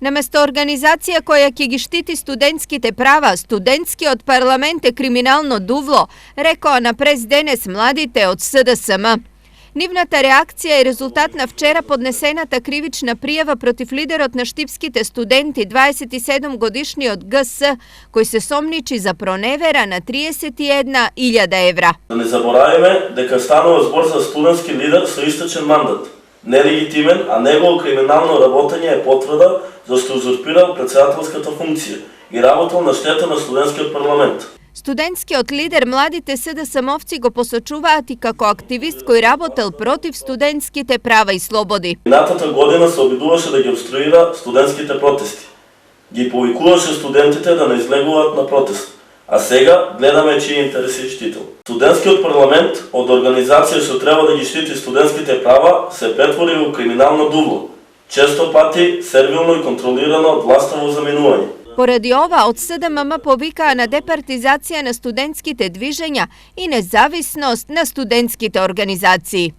Наместо организација која ќе ги штити студентските права, студентски од парламент е криминално дувло, рекоа на прес денес младите од СДСМ. Нивната реакција е резултат на вчера поднесената кривична пријава против лидерот на штипските студенти, 27-годишниот ГС, кој се сомничи за проневера на 31.000 евра. Да не забораваме дека станува збор за студентски лидер со истечен мандат, нелегитимен, а негово криминално работење е потврда за што узурпирал председателската функција и работел на штета на студентскиот парламент. Студентскиот лидер младите СДСМовци го посочуваат и како активист кој работел против студентските права и слободи. Минатата година се обидуваше да ги обструира студентските протести. Ги повикуваше студентите да не излегуваат на протест. А сега гледаме чии интереси штител. Студентскиот парламент од организација што треба да ги штити студентските права се претвори во криминално дувло. Често пати сервилно и контролирано од власта во заминување. Поради ова, од СДММ повикаа на департизација на студентските движења и независност на студентските организации.